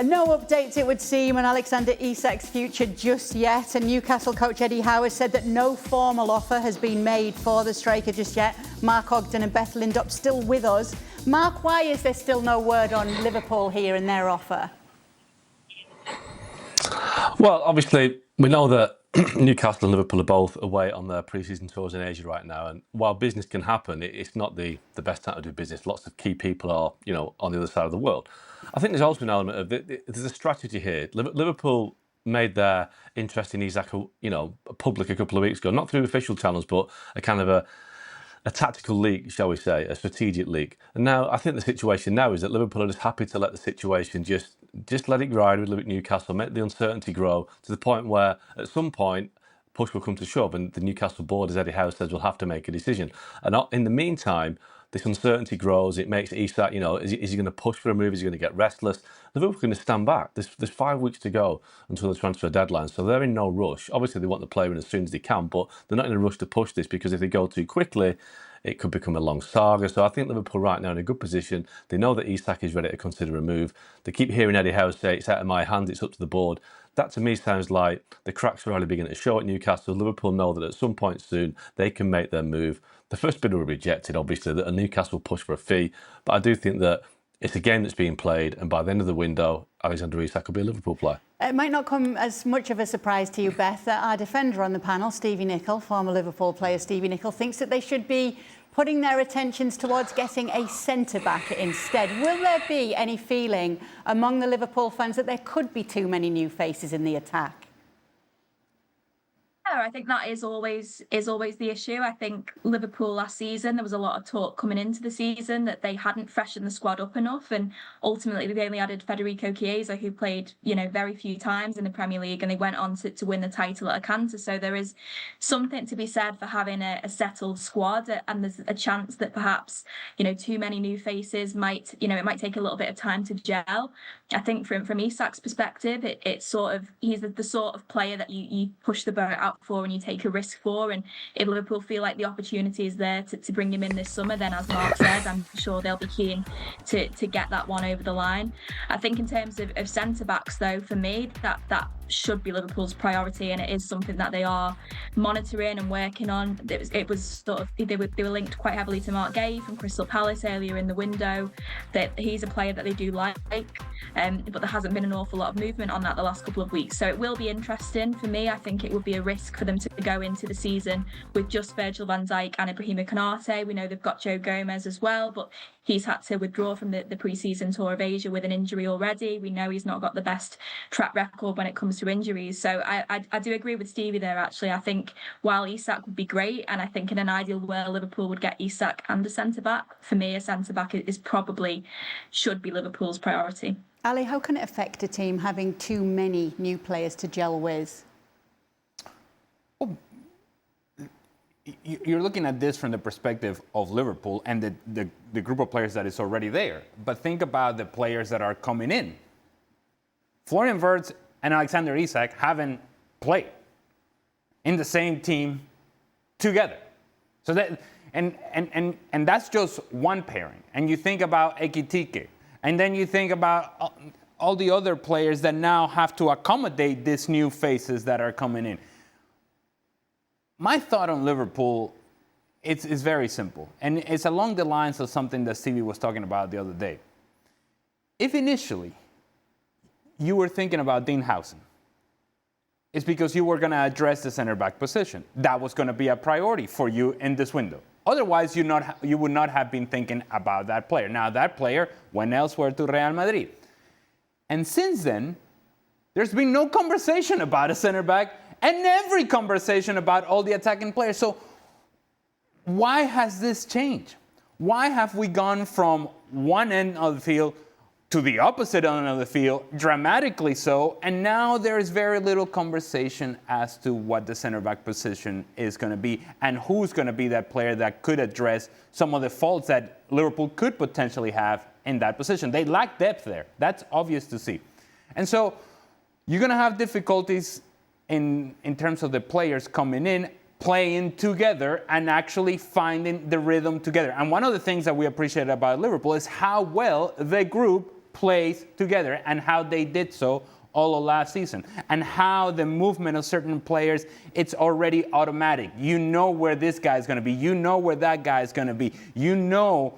No updates, it would seem, on Alexander Isak's future just yet. And Newcastle coach Eddie Howe has said that no formal offer has been made for the striker just yet. Mark Ogden and Beth Lindop still with us. Mark, why is there still no word on Liverpool here and their offer? Well, obviously, we know that Newcastle and Liverpool are both away on their pre-season tours in Asia right now, and while business can happen, it's not the best time to do business. Lots of key people are, on the other side of the world. I think there's also an element of there's a strategy here. Liverpool made their interest in Isak, public a couple of weeks ago, not through official channels, but a kind of a tactical leak, shall we say, a strategic leak. And now I think the situation now is that Liverpool are just happy to let the situation just let it ride with Newcastle, make the uncertainty grow to the point where at some point push will come to shove and the Newcastle board, as Eddie Howe says, will have to make a decision. And in the meantime, this uncertainty grows. It makes Isak, is he going to push for a move? Is he going to get restless? Liverpool are going to stand back. There's 5 weeks to go until the transfer deadline, so they're in no rush. Obviously, they want the player in as soon as they can, but they're not in a rush to push this because if they go too quickly, it could become a long saga. So I think Liverpool right now are in a good position. They know that Isak is ready to consider a move. They keep hearing Eddie Howe say, it's out of my hands, it's up to the board. That to me sounds like the cracks are already beginning to show at Newcastle. Liverpool know that at some point soon they can make their move. The first bidder will be rejected, obviously, that Newcastle will push for a fee. But I do think that it's a game that's being played, and by the end of the window, Alexander Isak will be a Liverpool player. It might not come as much of a surprise to you, Beth, that our defender on the panel, Stevie Nicol, former Liverpool player Stevie Nicol, thinks that they should be putting their attentions towards getting a centre-back instead. Will there be any feeling among the Liverpool fans that there could be too many new faces in the attack? I think that is always the issue. I think Liverpool last season, there was a lot of talk coming into the season that they hadn't freshened the squad up enough, and ultimately they only added Federico Chiesa, who played very few times in the Premier League, and they went on to win the title at Atalanta. So there is something to be said for having a settled squad, and there's a chance that perhaps too many new faces might it might take a little bit of time to gel. I think from Isak's perspective, it's sort of he's the sort of player that you push the boat out for and you take a risk for, and if Liverpool feel like the opportunity is there to bring him in this summer, then as Mark said, I'm sure they'll be keen to get that one over the line. I think in terms of centre-backs though, for me, that should be Liverpool's priority, and it is something that they are monitoring and working on. It was sort of they were linked quite heavily to Mark Gay from Crystal Palace earlier in the window. That he's a player that they do like, but there hasn't been an awful lot of movement on that the last couple of weeks. So it will be interesting for me. I think it would be a risk for them to go into the season with just Virgil van Dijk and Ibrahima Konate. We know they've got Joe Gomez as well, but he's had to withdraw from the pre-season tour of Asia with an injury already. We know he's not got the best track record when it comes to injuries. So I do agree with Stevie there, actually. I think while Isak would be great, and I think in an ideal world Liverpool would get Isak and a centre-back, for me a centre-back should be Liverpool's priority. Ali, how can it affect a team having too many new players to gel with? Well, you're looking at this from the perspective of Liverpool and the group of players that is already there. But think about the players that are coming in. Florian Wirtz and Alexander Isak haven't played in the same team together. So that and that's just one pairing. And you think about Ekitike, and then you think about all the other players that now have to accommodate these new faces that are coming in. My thought on Liverpool is very simple, and it's along the lines of something that Stevie was talking about the other day. If initially you were thinking about Dean Howson, it's because you were going to address the center-back position. That was going to be a priority for you in this window. Otherwise, you would not have been thinking about that player. Now, that player went elsewhere to Real Madrid. And since then, there's been no conversation about a center-back and every conversation about all the attacking players. So why has this changed? Why have we gone from one end of the field to the opposite end of the field, dramatically so, and now there is very little conversation as to what the center-back position is going to be and who's going to be that player that could address some of the faults that Liverpool could potentially have in that position. They lack depth there. That's obvious to see. And so you're going to have difficulties in terms of the players coming in, playing together, and actually finding the rhythm together. And one of the things that we appreciate about Liverpool is how well the group plays together and how they did so all of last season, and how the movement of certain players, it's already automatic. You know where this guy's going to be. You know where that guy's going to be. You know,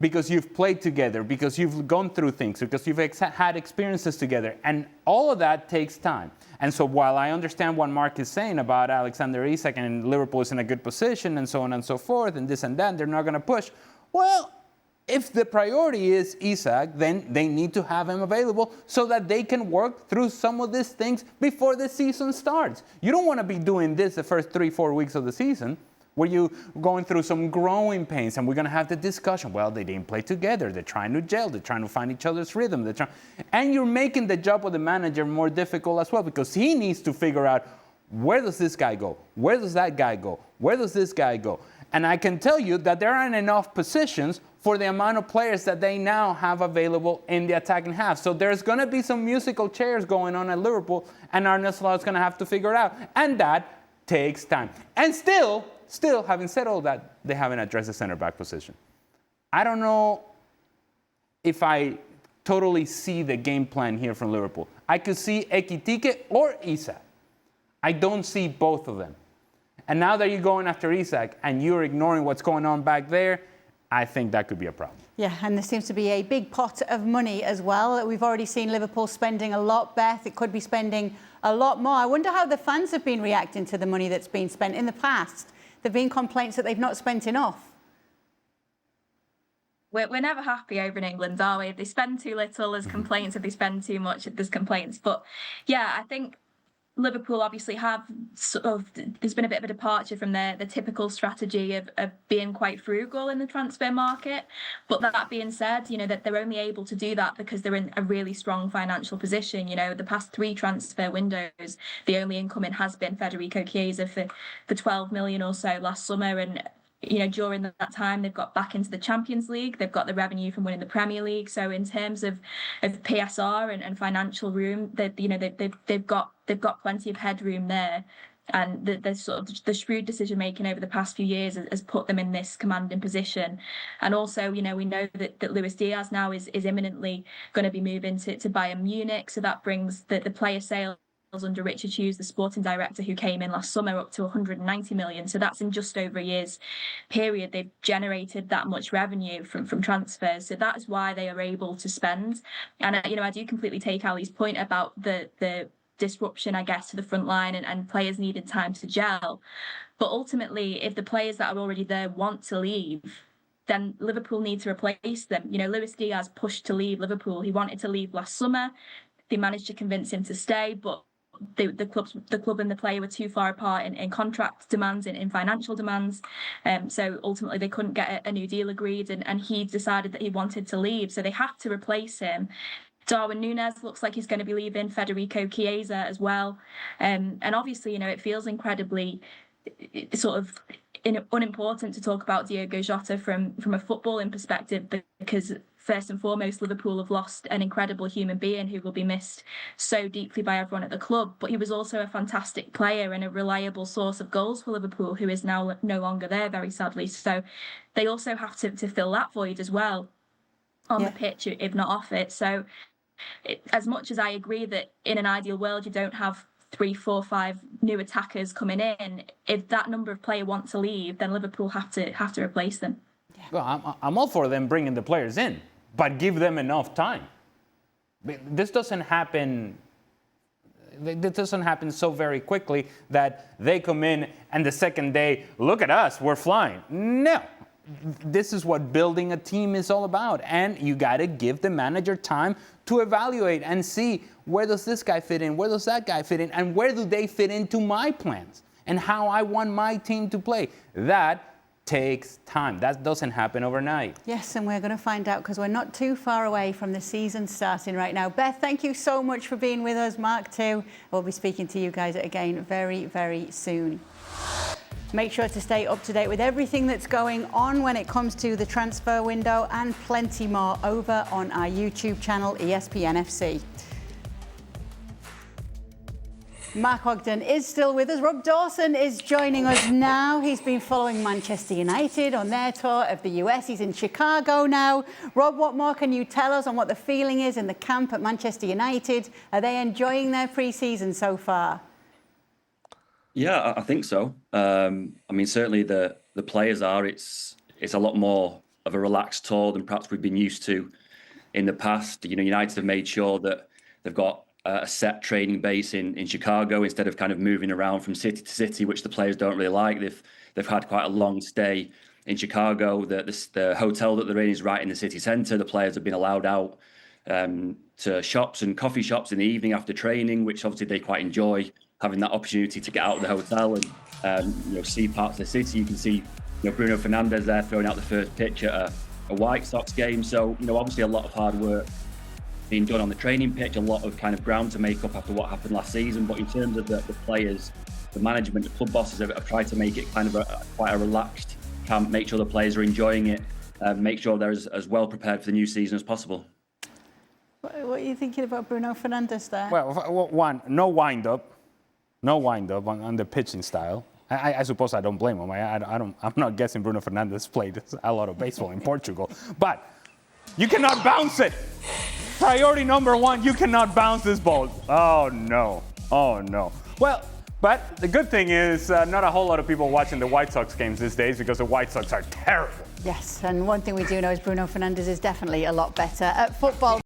because you've played together, because you've gone through things, because you've had experiences together. And all of that takes time. And so while I understand what Mark is saying about Alexander Isak and Liverpool is in a good position and so on and so forth and this and that, and they're not going to push. Well, if the priority is Isak, then they need to have him available so that they can work through some of these things before the season starts. You don't want to be doing this the first 3-4 weeks of the season where you're going through some growing pains, and we're going to have the discussion. Well, they didn't play together. They're trying to gel. They're trying to find each other's rhythm. And you're making the job of the manager more difficult as well, because he needs to figure out, where does this guy go? Where does that guy go? Where does this guy go? And I can tell you that there aren't enough positions for the amount of players that they now have available in the attacking half. So there's going to be some musical chairs going on at Liverpool, and Arne Slot is going to have to figure it out. And that takes time. And still, having said all that, they haven't addressed the center-back position. I don't know if I totally see the game plan here from Liverpool. I could see Ekitike or Isak. I don't see both of them. And now that you're going after Isak and you're ignoring what's going on back there, I think that could be a problem. Yeah, and there seems to be a big pot of money as well. We've already seen Liverpool spending a lot, Beth. It could be spending a lot more. I wonder how the fans have been reacting to the money that's been spent in the past. There have been complaints that they've not spent enough. We're never happy over in England, are we? If they spend too little, there's complaints. If they spend too much, there's complaints. But yeah, I think Liverpool obviously have there's been a bit of a departure from the typical strategy of being quite frugal in the transfer market. But that being said, that they're only able to do that because they're in a really strong financial position. The past 3 transfer windows, the only incoming has been Federico Chiesa for 12 million or so last summer. And during that time, they've got back into the Champions League. They've got the revenue from winning the Premier League. So in terms of PSR and financial room, they've got plenty of headroom there. And the shrewd decision making over the past few years has put them in this commanding position. And also, we know that Luis Diaz now is imminently going to be moving to Bayern Munich. So that brings the player sales under Richard Hughes, the sporting director who came in last summer, up to 190 million. So that's in just over a year's period. They've generated that much revenue from transfers. So that is why they are able to spend. And, I do completely take Ali's point about the disruption, I guess, to the front line and players needing time to gel. But ultimately, if the players that are already there want to leave, then Liverpool need to replace them. Luis Diaz pushed to leave Liverpool. He wanted to leave last summer. They managed to convince him to stay, but the club and the player were too far apart in contract demands, in financial demands. So ultimately they couldn't get a new deal agreed, and he decided that he wanted to leave. So they have to replace him. Darwin Núñez looks like he's going to be leaving, Federico Chiesa as well. And obviously, it feels incredibly sort of unimportant to talk about Diogo Jota from a footballing perspective, because first and foremost, Liverpool have lost an incredible human being who will be missed so deeply by everyone at the club. But he was also a fantastic player and a reliable source of goals for Liverpool, who is now no longer there, very sadly. So they also have to fill that void as well on the pitch, if not off it. So as much as I agree that in an ideal world you don't have 3, 4, 5 new attackers coming in, if that number of players want to leave, then Liverpool have to replace them. Well, I'm all for them bringing the players in, but give them enough time. This doesn't happen so very quickly that they come in and the second day, look at us, we're flying. No. This is what building a team is all about. And you got to give the manager time to evaluate and see, where does this guy fit in? Where does that guy fit in? And where do they fit into my plans and how I want my team to play? That takes time. That doesn't happen overnight. Yes, and we're going to find out because we're not too far away from the season starting right now. Beth, thank you so much for being with us. Mark too. We'll be speaking to you guys again very, very soon. Make sure to stay up to date with everything that's going on when it comes to the transfer window, and plenty more over on our YouTube channel, ESPN FC. Mark Ogden is still with us. Rob Dawson is joining us now. He's been following Manchester United on their tour of the US. He's in Chicago now. Rob, what more can you tell us on what the feeling is in the camp at Manchester United? Are they enjoying their pre-season so far? Yeah, I think so. I mean, certainly the players are. It's a lot more of a relaxed tour than perhaps we've been used to in the past. You know, United have made sure that they've got a set training base in Chicago instead of kind of moving around from city to city, which the players don't really like. They've had quite a long stay in Chicago. The hotel that they're in is right in the city centre. The players have been allowed out to shops and coffee shops in the evening after training, which obviously they quite enjoy, having that opportunity to get out of the hotel and see parts of the city. You can see Bruno Fernandes there throwing out the first pitch at a White Sox game. So obviously a lot of hard work being done on the training pitch, a lot of kind of ground to make up after what happened last season. But in terms of the players, the management, the club bosses have tried to make it kind of quite a relaxed camp, make sure the players are enjoying it, make sure they're as well prepared for the new season as possible. What are you thinking about Bruno Fernandes there? Well, one, no wind-up on the pitching style. I suppose I don't blame him. I'm not guessing Bruno Fernandes played a lot of baseball in Portugal. But you cannot bounce it. Priority number one, you cannot bounce this ball. Oh, no. Well, but the good thing is not a whole lot of people watching the White Sox games these days because the White Sox are terrible. Yes, and one thing we do know is Bruno Fernandes is definitely a lot better at football.